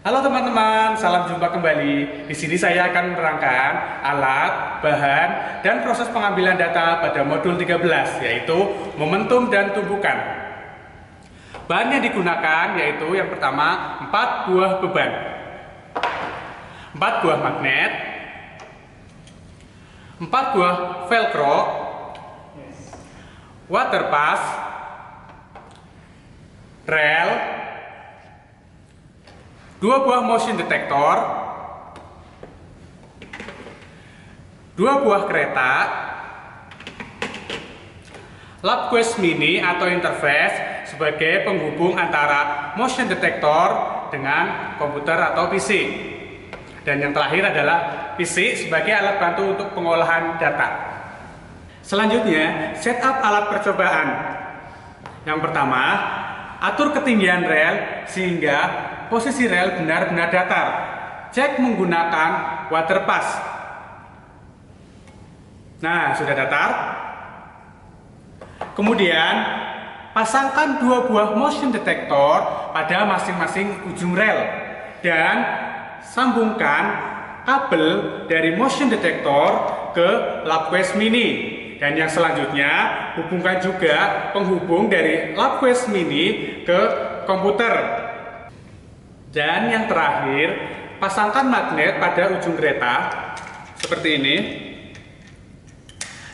Halo teman-teman, salam jumpa kembali. Di sini saya akan menerangkan alat, bahan, dan proses pengambilan data pada modul 13, yaitu momentum dan tumpukan. Bahan yang digunakan yaitu yang pertama 4 buah beban, 4 buah magnet, 4 buah velcro, water pass, rel, 2 buah motion detector, 2 buah kereta, lab quest mini atau interface sebagai penghubung antara motion detector dengan komputer atau PC. Dan yang terakhir adalah PC sebagai alat bantu untuk pengolahan data. Selanjutnya, setup alat percobaan. Yang pertama, atur ketinggian rel sehingga posisi rel benar-benar datar. Cek menggunakan water pass. Nah, sudah datar. Kemudian, pasangkan 2 buah motion detector pada masing-masing ujung rel dan sambungkan kabel dari motion detector ke lab quest mini. Dan yang selanjutnya, hubungkan juga penghubung dari lab quest mini ke komputer. Dan yang terakhir, pasangkan magnet pada ujung kereta seperti ini.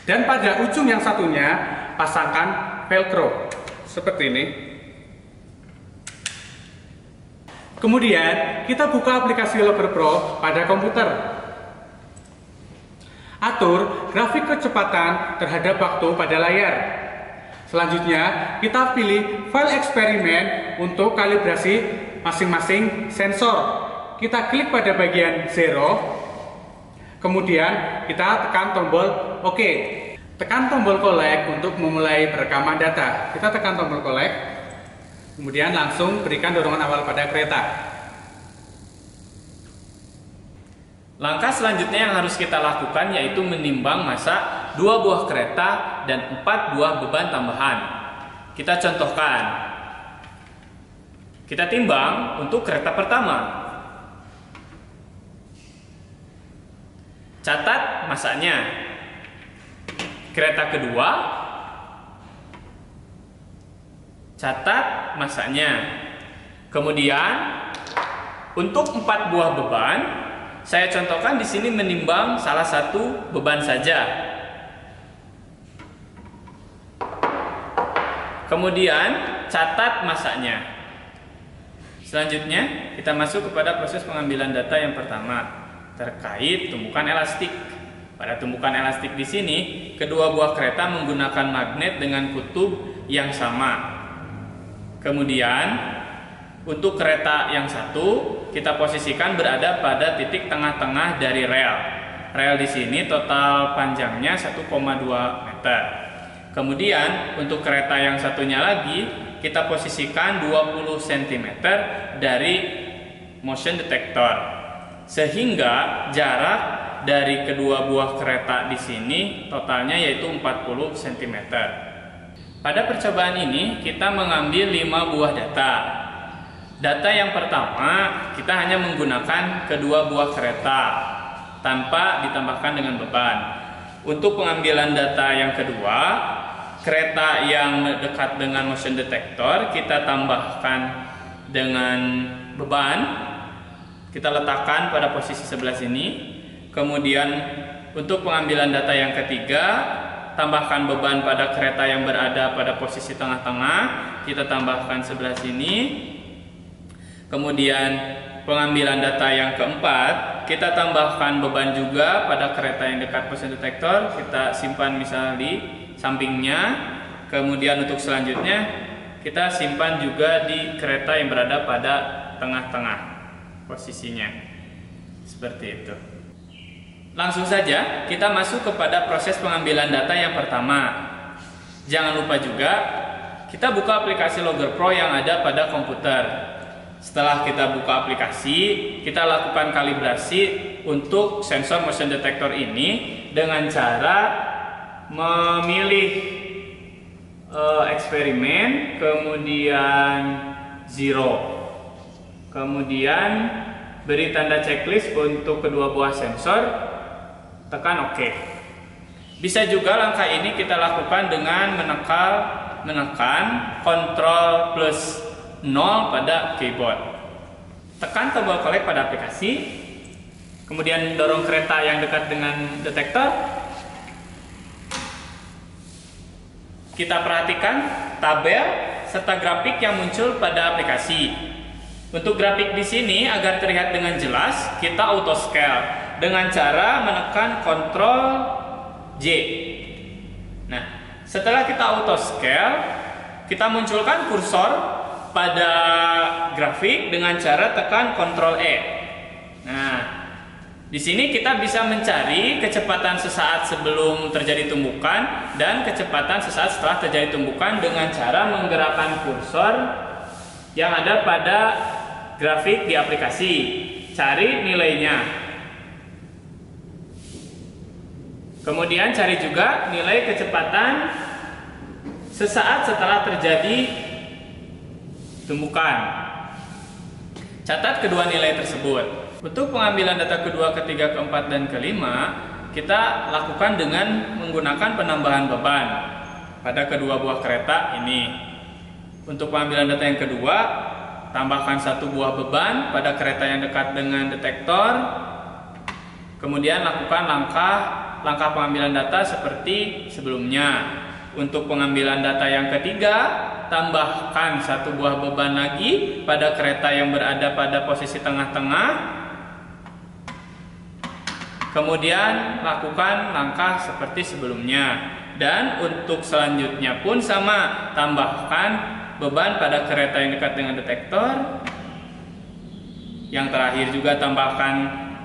Dan pada ujung yang satunya, pasangkan velcro seperti ini. Kemudian, kita buka aplikasi Logger Pro pada komputer. Atur grafik kecepatan terhadap waktu pada layar. Selanjutnya, kita pilih file eksperimen untuk kalibrasi masing-masing sensor. Kita klik pada bagian 0, kemudian kita tekan tombol OK. Tekan tombol collect untuk memulai perekaman data. Kita tekan tombol collect, kemudian langsung berikan dorongan awal pada kereta. Langkah selanjutnya yang harus kita lakukan yaitu menimbang massa 2 buah kereta dan 4 buah beban tambahan. Kita contohkan. Kita timbang untuk kereta pertama. Catat massanya. Kereta kedua. Catat massanya. Kemudian untuk 4 buah beban, saya contohkan di sini menimbang salah satu beban saja. Kemudian catat massanya. Selanjutnya kita masuk kepada proses pengambilan data yang pertama terkait tumpukan elastik. Pada tumpukan elastik di sini, kedua buah kereta menggunakan magnet dengan kutub yang sama. Kemudian untuk kereta yang satu kita posisikan berada pada titik tengah-tengah dari rel. Rel di sini total panjangnya 1,2 meter. Kemudian untuk kereta yang satunya lagi kita posisikan 20 cm dari motion detector. Sehingga jarak dari kedua buah kereta di sini totalnya yaitu 40 cm. Pada percobaan ini kita mengambil 5 buah data. Data yang pertama, kita hanya menggunakan kedua buah kereta tanpa ditambahkan dengan beban. Untuk pengambilan data yang kedua, kereta yang dekat dengan motion detector kita tambahkan dengan beban. Kita letakkan pada posisi sebelah sini. Kemudian untuk pengambilan data yang ketiga, tambahkan beban pada kereta yang berada pada posisi tengah-tengah. Kita tambahkan sebelah sini. Kemudian pengambilan data yang keempat, kita tambahkan beban juga pada kereta yang dekat motion detector. Kita simpan misal di sampingnya. Kemudian untuk selanjutnya kita simpan juga di kereta yang berada pada tengah-tengah posisinya. Seperti itu. Langsung saja kita masuk kepada proses pengambilan data yang pertama. Jangan lupa juga kita buka aplikasi Logger Pro yang ada pada komputer. Setelah kita buka aplikasi, kita lakukan kalibrasi untuk sensor motion detector ini dengan cara memilih eksperimen, kemudian 0. Kemudian beri tanda checklist untuk kedua buah sensor, tekan OK. Bisa juga langkah ini kita lakukan dengan menekan Ctrl plus 0 pada keyboard. Tekan tombol collect pada aplikasi, kemudian dorong kereta yang dekat dengan detektor. Kita perhatikan tabel serta grafik yang muncul pada aplikasi. Untuk grafik di sini agar terlihat dengan jelas, kita auto scale dengan cara menekan Ctrl J. Nah, setelah kita auto scale, kita munculkan kursor pada grafik dengan cara tekan Ctrl E. Nah, di sini kita bisa mencari kecepatan sesaat sebelum terjadi tumbukan dan kecepatan sesaat setelah terjadi tumbukan dengan cara menggerakkan kursor yang ada pada grafik di aplikasi. Cari nilainya. Kemudian cari juga nilai kecepatan sesaat setelah terjadi tumbukan. Catat kedua nilai tersebut. Untuk pengambilan data kedua, ketiga, keempat, dan kelima, kita lakukan dengan menggunakan penambahan beban pada kedua buah kereta ini. Untuk pengambilan data yang kedua, tambahkan satu buah beban pada kereta yang dekat dengan detektor. Kemudian lakukan langkah pengambilan data seperti sebelumnya. Untuk pengambilan data yang ketiga, tambahkan satu buah beban lagi pada kereta yang berada pada posisi tengah-tengah. Kemudian lakukan langkah seperti sebelumnya. Dan untuk selanjutnya pun sama, tambahkan beban pada kereta yang dekat dengan detektor. Yang terakhir juga tambahkan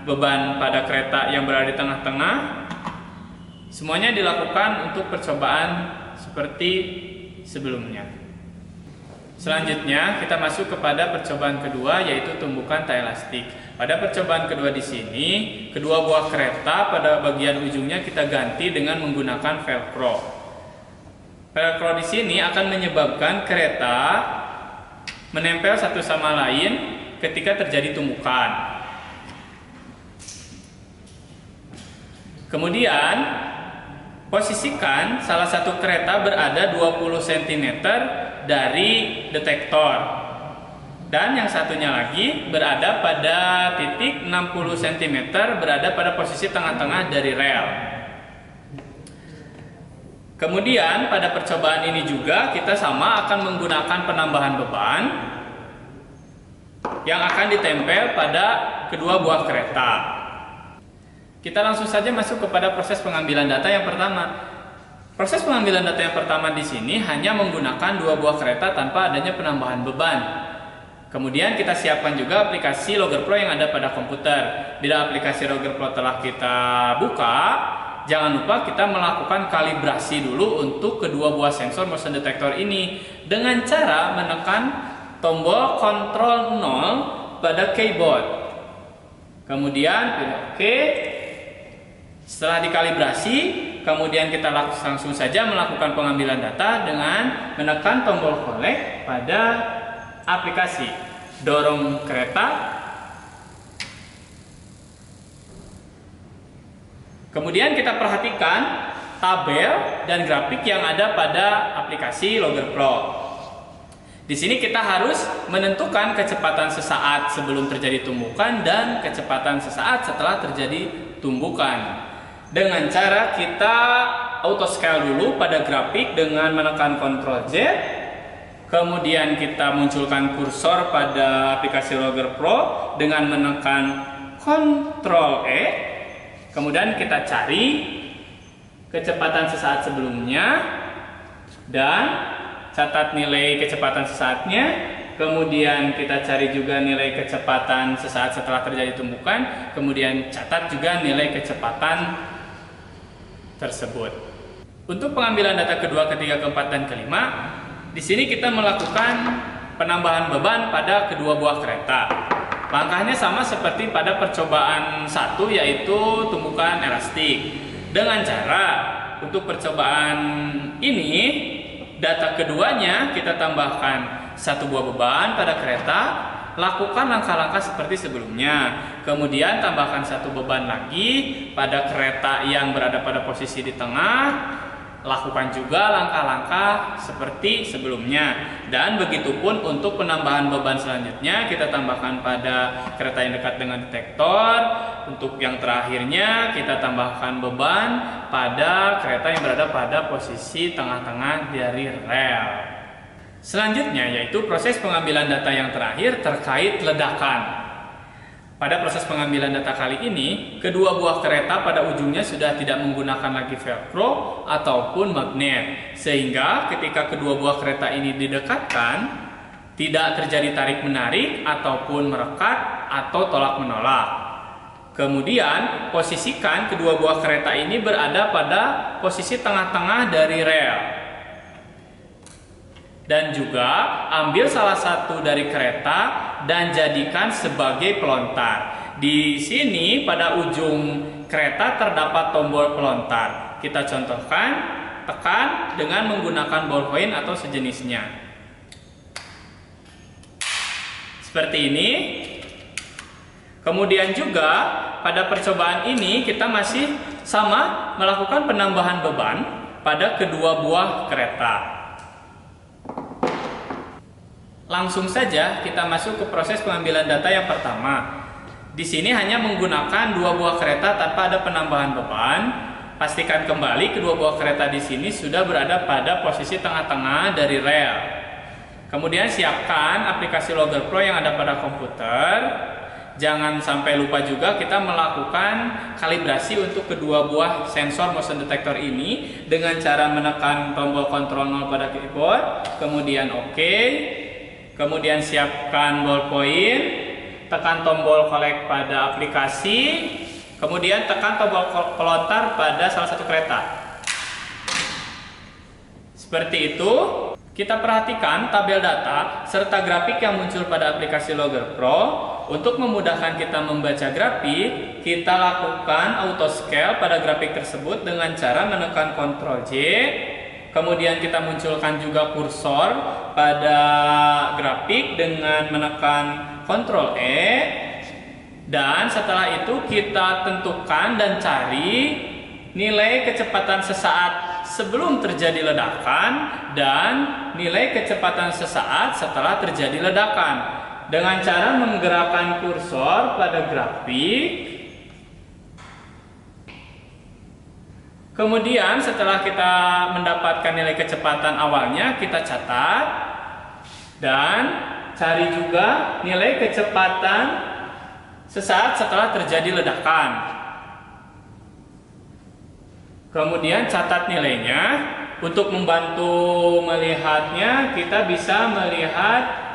beban pada kereta yang berada di tengah-tengah. Semuanya dilakukan untuk percobaan seperti sebelumnya. Selanjutnya kita masuk kepada percobaan kedua, yaitu tumbukan tai elastik. Pada percobaan kedua di sini, kedua buah kereta pada bagian ujungnya kita ganti dengan menggunakan velcro. Velcro di sini akan menyebabkan kereta menempel satu sama lain ketika terjadi tumbukan. Kemudian posisikan salah satu kereta berada 20 cm dari detektor. Dan yang satunya lagi berada pada titik 60 cm berada pada posisi tengah-tengah dari rel. Kemudian pada percobaan ini juga kita sama akan menggunakan penambahan beban yang akan ditempel pada kedua buah kereta. Kita langsung saja masuk kepada proses pengambilan data yang pertama. Proses pengambilan data yang pertama di sini hanya menggunakan dua buah kereta tanpa adanya penambahan beban. Kemudian kita siapkan juga aplikasi Logger Pro yang ada pada komputer. Bila aplikasi Logger Pro telah kita buka, jangan lupa kita melakukan kalibrasi dulu untuk kedua buah sensor motion detector ini dengan cara menekan tombol Ctrl 0 pada keyboard. Kemudian pilih OK. Setelah dikalibrasi, kemudian kita langsung saja melakukan pengambilan data dengan menekan tombol collect pada aplikasi. Dorong kereta. Kemudian kita perhatikan tabel dan grafik yang ada pada aplikasi Logger Pro. Di sini kita harus menentukan kecepatan sesaat sebelum terjadi tumbukan dan kecepatan sesaat setelah terjadi tumbukan. Dengan cara kita auto scale dulu pada grafik dengan menekan Ctrl Z. Kemudian kita munculkan kursor pada aplikasi Logger Pro dengan menekan Ctrl E. Kemudian kita cari kecepatan sesaat sebelumnya dan catat nilai kecepatan sesaatnya. Kemudian kita cari juga nilai kecepatan sesaat setelah terjadi tumbukan. Kemudian catat juga nilai kecepatan tersebut. Untuk pengambilan data kedua, ketiga, keempat, dan kelima, di sini kita melakukan penambahan beban pada kedua buah kereta. Langkahnya sama seperti pada percobaan 1, yaitu tumbukan elastik. Dengan cara untuk percobaan ini, data keduanya kita tambahkan satu buah beban pada kereta, lakukan langkah-langkah seperti sebelumnya. Kemudian tambahkan satu beban lagi pada kereta yang berada pada posisi di tengah. Lakukan juga langkah-langkah seperti sebelumnya. Dan begitupun untuk penambahan beban selanjutnya, kita tambahkan pada kereta yang dekat dengan detektor. Untuk yang terakhirnya, kita tambahkan beban pada kereta yang berada pada posisi tengah-tengah dari rel. Selanjutnya yaitu proses pengambilan data yang terakhir terkait ledakan. Pada proses pengambilan data kali ini, kedua buah kereta pada ujungnya sudah tidak menggunakan lagi velcro ataupun magnet, sehingga ketika kedua buah kereta ini didekatkan, tidak terjadi tarik-menarik ataupun merekat atau tolak-menolak. Kemudian, posisikan kedua buah kereta ini berada pada posisi tengah-tengah dari rel. Dan juga ambil salah satu dari kereta dan jadikan sebagai pelontar. Di sini pada ujung kereta terdapat tombol pelontar. Kita contohkan, tekan dengan menggunakan ballpoint atau sejenisnya. Seperti ini. Kemudian juga pada percobaan ini kita masih sama melakukan penambahan beban pada kedua buah kereta. Langsung saja kita masuk ke proses pengambilan data yang pertama. Di sini hanya menggunakan dua buah kereta tanpa ada penambahan beban. Pastikan kembali kedua buah kereta di sini sudah berada pada posisi tengah-tengah dari rel. Kemudian siapkan aplikasi Logger Pro yang ada pada komputer. Jangan sampai lupa juga kita melakukan kalibrasi untuk kedua buah sensor motion detector ini dengan cara menekan tombol kontrol 0 pada keyboard, kemudian OK. Kemudian siapkan ballpoint, tekan tombol collect pada aplikasi, kemudian tekan tombol pelontar pada salah satu kereta. Seperti itu, kita perhatikan tabel data serta grafik yang muncul pada aplikasi Logger Pro. Untuk memudahkan kita membaca grafik, kita lakukan auto scale pada grafik tersebut dengan cara menekan Ctrl J. Kemudian kita munculkan juga kursor pada grafik dengan menekan Ctrl E. Dan setelah itu kita tentukan dan cari nilai kecepatan sesaat sebelum terjadi ledakan dan nilai kecepatan sesaat setelah terjadi ledakan. Dengan cara menggerakkan kursor pada grafik. Kemudian setelah kita mendapatkan nilai kecepatan awalnya, kita catat dan cari juga nilai kecepatan sesaat setelah terjadi ledakan. Kemudian catat nilainya. Untuk membantu melihatnya, kita bisa melihat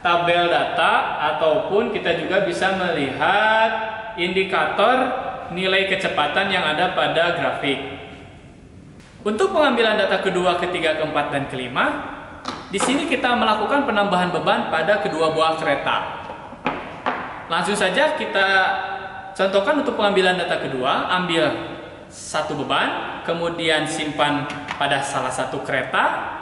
tabel data ataupun kita juga bisa melihat indikator nilai kecepatan yang ada pada grafik. Untuk pengambilan data kedua, ketiga, keempat, dan kelima, di sini kita melakukan penambahan beban pada kedua buah kereta. Langsung saja kita contohkan untuk pengambilan data kedua, ambil satu beban, kemudian simpan pada salah satu kereta,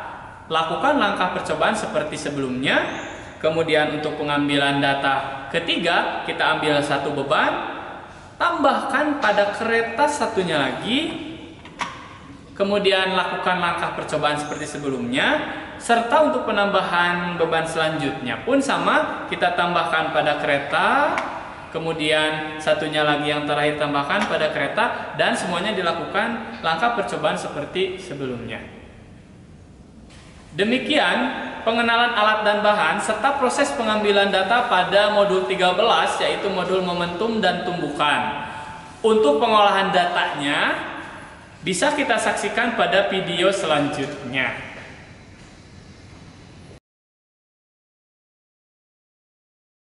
lakukan langkah percobaan seperti sebelumnya. Kemudian untuk pengambilan data ketiga, kita ambil satu beban, tambahkan pada kereta satunya lagi. Kemudian lakukan langkah percobaan seperti sebelumnya, serta untuk penambahan beban selanjutnya pun sama, kita tambahkan pada kereta, kemudian satunya lagi yang terakhir tambahkan pada kereta, dan semuanya dilakukan langkah percobaan seperti sebelumnya. Demikian pengenalan alat dan bahan serta proses pengambilan data pada modul 13, yaitu modul momentum dan tumbukan. Untuk pengolahan datanya bisa kita saksikan pada video selanjutnya.